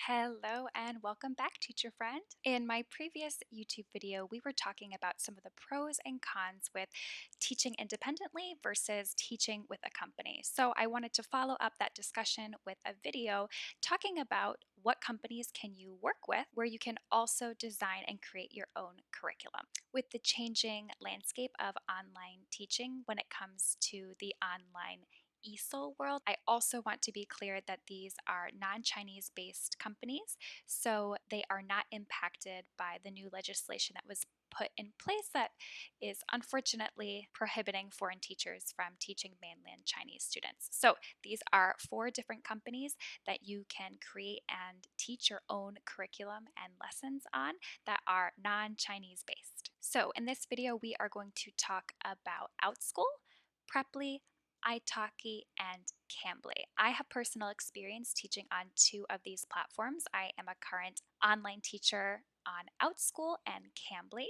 Hello and welcome back, teacher friend. In my previous YouTube video, we were talking about some of the pros and cons with teaching independently versus teaching with a company. So I wanted to follow up that discussion with a video talking about what companies can you work with where you can also design and create your own curriculum. With the changing landscape of online teaching when it comes to the online ESOL world, I also want to be clear that these are non-Chinese based companies, so they are not impacted by the new legislation that was put in place that is unfortunately prohibiting foreign teachers from teaching mainland Chinese students. So these are 4 different companies that you can create and teach your own curriculum and lessons on that are non-Chinese based. So in this video, we are going to talk about Outschool, Preply, Italki, and Cambly. I have personal experience teaching on 2 of these platforms. I am a current online teacher on Outschool and Cambly.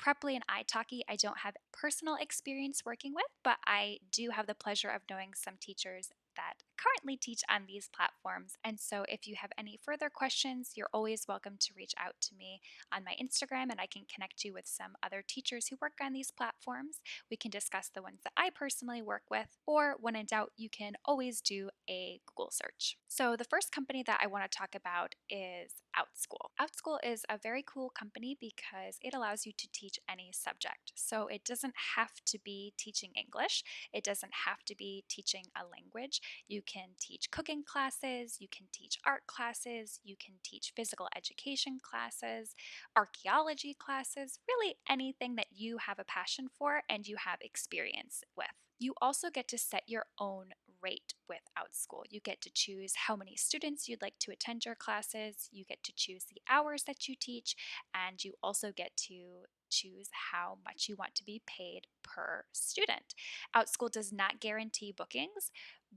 Preply and Italki I don't have personal experience working with, but I do have the pleasure of knowing some teachers that currently teach on these platforms. And so if you have any further questions, you're always welcome to reach out to me on my Instagram and I can connect you with some other teachers who work on these platforms. We can discuss the ones that I personally work with, or when in doubt, you can always do a Google search. So the first company that I want to talk about is Outschool. Outschool is a very cool company because it allows you to teach any subject. So it doesn't have to be teaching English. It doesn't have to be teaching a language. You can teach cooking classes, you can teach art classes, you can teach physical education classes, archaeology classes, really anything that you have a passion for and you have experience with. You also get to set your own rate with Outschool. You get to choose how many students you'd like to attend your classes, you get to choose the hours that you teach, and you also get to choose how much you want to be paid per student. Outschool does not guarantee bookings,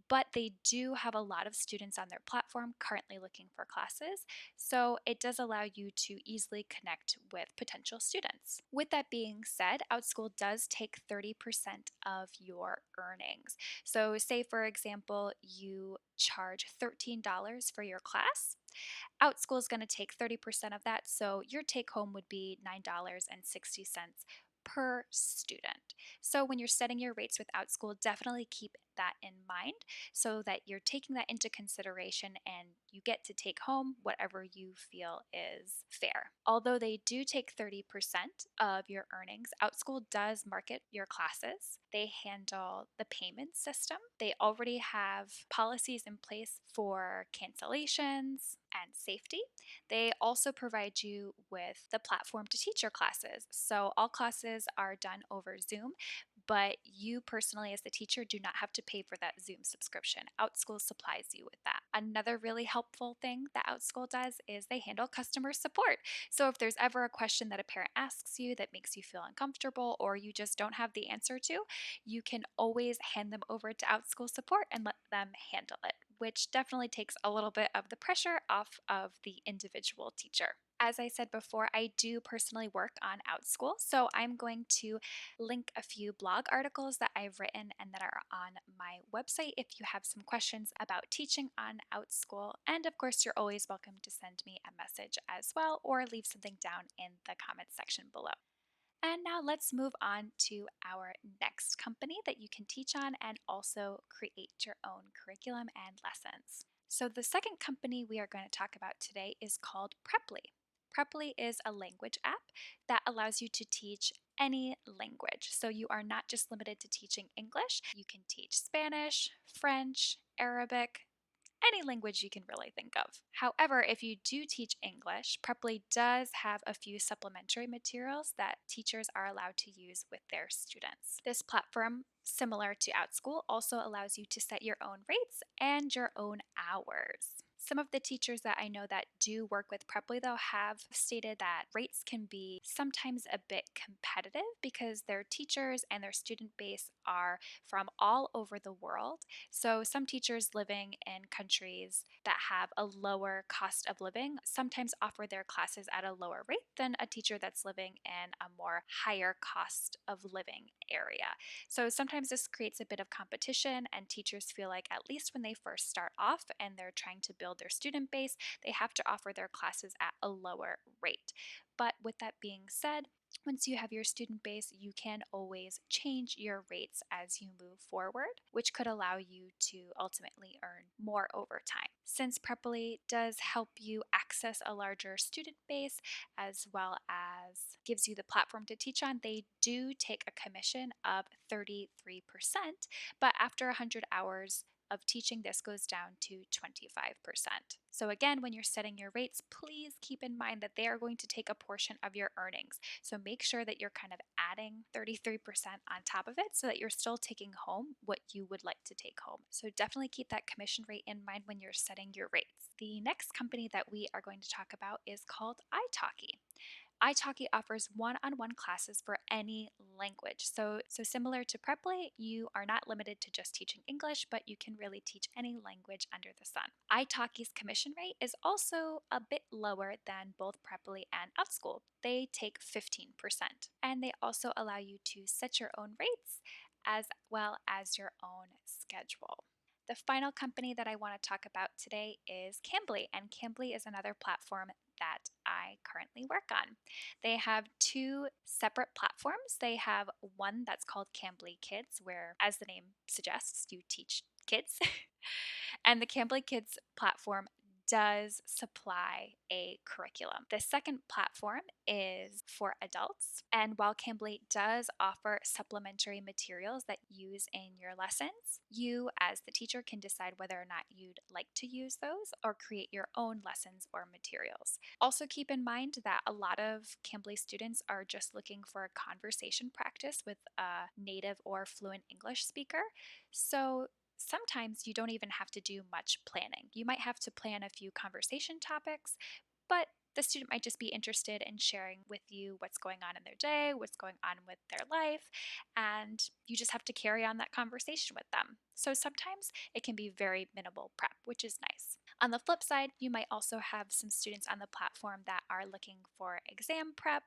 but they do have a lot of students on their platform currently looking for classes, so it does allow you to easily connect with potential students. With that being said, Outschool does take 30% of your earnings. So say for example, you charge $13 for your class. Outschool is going to take 30% of that, so your take home would be $9.60 per student. So when you're setting your rates with Outschool, definitely keep that in mind so that you're taking that into consideration and you get to take home whatever you feel is fair. Although they do take 30% of your earnings, Outschool does market your classes. They handle the payment system. They already have policies in place for cancellations and safety. They also provide you with the platform to teach your classes. So all classes are done over Zoom, but you personally as the teacher do not have to pay for that Zoom subscription. Outschool supplies you with that. Another really helpful thing that Outschool does is they handle customer support. So if there's ever a question that a parent asks you that makes you feel uncomfortable or you just don't have the answer to, you can always hand them over to Outschool support and let them handle it, which definitely takes a little bit of the pressure off of the individual teacher. As I said before, I do personally work on Outschool, so I'm going to link a few blog articles that I've written and that are on my website if you have some questions about teaching on Outschool. And of course, you're always welcome to send me a message as well or leave something down in the comments section below. And now let's move on to our next company that you can teach on and also create your own curriculum and lessons. So the second company we are going to talk about today is called Preply. Preply is a language app that allows you to teach any language. So you are not just limited to teaching English. You can teach Spanish, French, Arabic, any language you can really think of. However, if you do teach English, Preply does have a few supplementary materials that teachers are allowed to use with their students. This platform, similar to Outschool, also allows you to set your own rates and your own hours. Some of the teachers that I know that do work with Preply, though, have stated that rates can be sometimes a bit competitive because their teachers and their student base are from all over the world. So some teachers living in countries that have a lower cost of living sometimes offer their classes at a lower rate than a teacher that's living in a more higher cost of living area. So sometimes this creates a bit of competition and teachers feel like at least when they first start off and they're trying to build build their student base, they have to offer their classes at a lower rate. But with that being said, once you have your student base, you can always change your rates as you move forward, which could allow you to ultimately earn more over time. Since Preply does help you access a larger student base as well as gives you the platform to teach on, they do take a commission of 33%, but after 100 hours of teaching, this goes down to 25%. So again, when you're setting your rates, please keep in mind that they are going to take a portion of your earnings. So make sure that you're kind of adding 33% on top of it so that you're still taking home what you would like to take home. So definitely keep that commission rate in mind when you're setting your rates. The next company that we are going to talk about is called Italki. Italki offers one-on-one classes for any language. So similar to Preply, you are not limited to just teaching English, but you can really teach any language under the sun. Italki's commission rate is also a bit lower than both Preply and Outschool. They take 15%. And they also allow you to set your own rates as well as your own schedule. The final company that I want to talk about today is Cambly, and Cambly is another platform that I currently work on. They have two separate platforms. They have one that's called Cambly Kids, where, as the name suggests, you teach kids. And the Cambly Kids platform does supply a curriculum. The second platform is for adults, and while Cambly does offer supplementary materials that you use in your lessons, you as the teacher can decide whether or not you'd like to use those or create your own lessons or materials. Also keep in mind that a lot of Cambly students are just looking for a conversation practice with a native or fluent English speaker. So sometimes you don't even have to do much planning. You might have to plan a few conversation topics, but the student might just be interested in sharing with you what's going on in their day, what's going on with their life, and you just have to carry on that conversation with them. So sometimes it can be very minimal prep, which is nice. On the flip side, you might also have some students on the platform that are looking for exam prep,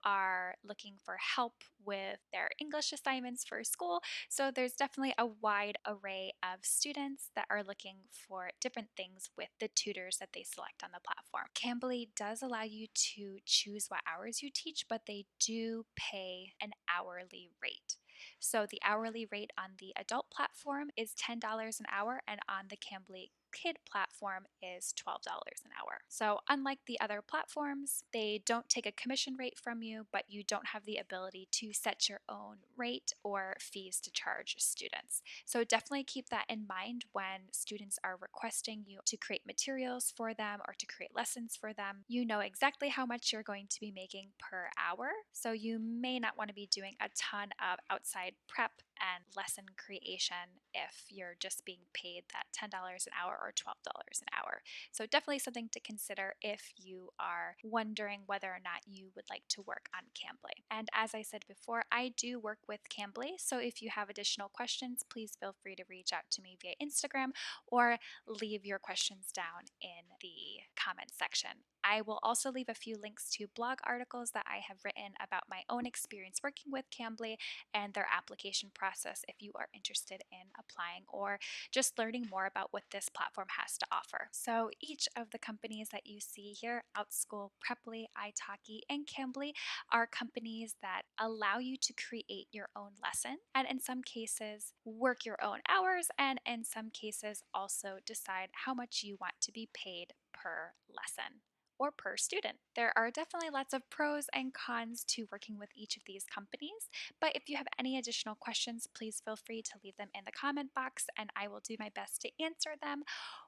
are looking for help with their English assignments for school. So there's definitely a wide array of students that are looking for different things with the tutors that they select on the platform. Cambly does allow you to choose what hours you teach, but they do pay an hourly rate. So the hourly rate on the adult platform is $10 an hour, and on the Cambly Kid platform is $12 an hour. So unlike the other platforms, they don't take a commission rate from you, but you don't have the ability to set your own rate or fees to charge students. So definitely keep that in mind when students are requesting you to create materials for them or to create lessons for them. You know exactly how much you're going to be making per hour, so you may not want to be doing a ton of outside prep and lesson creation if you're just being paid that $10 an hour or $12 an hour. So definitely something to consider if you are wondering whether or not you would like to work on Cambly. And as I said before, I do work with Cambly, so if you have additional questions, please feel free to reach out to me via Instagram or leave your questions down in the comment section. I will also leave a few links to blog articles that I have written about my own experience working with Cambly and their application process if you are interested in applying or just learning more about what this platform has to offer. So each of the companies that you see here, Outschool, Preply, Italki, and Cambly, are companies that allow you to create your own lesson and in some cases work your own hours, and in some cases also decide how much you want to be paid per lesson or per student. There are definitely lots of pros and cons to working with each of these companies, but if you have any additional questions, please feel free to leave them in the comment box and I will do my best to answer them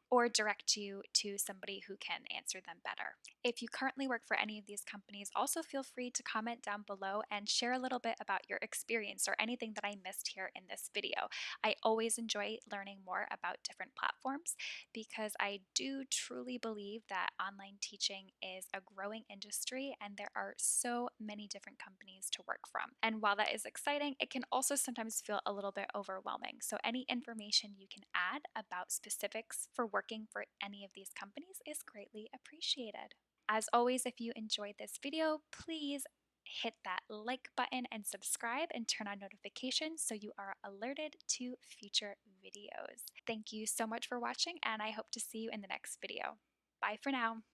or direct you to somebody who can answer them better. If you currently work for any of these companies, also feel free to comment down below and share a little bit about your experience or anything that I missed here in this video. I always enjoy learning more about different platforms because I do truly believe that online teaching is a growing industry and there are so many different companies to work from. And while that is exciting, it can also sometimes feel a little bit overwhelming. So any information you can add about specifics for working for any of these companies is greatly appreciated. As always, if you enjoyed this video, please hit that like button and subscribe and turn on notifications so you are alerted to future videos. Thank you so much for watching, and I hope to see you in the next video. Bye for now.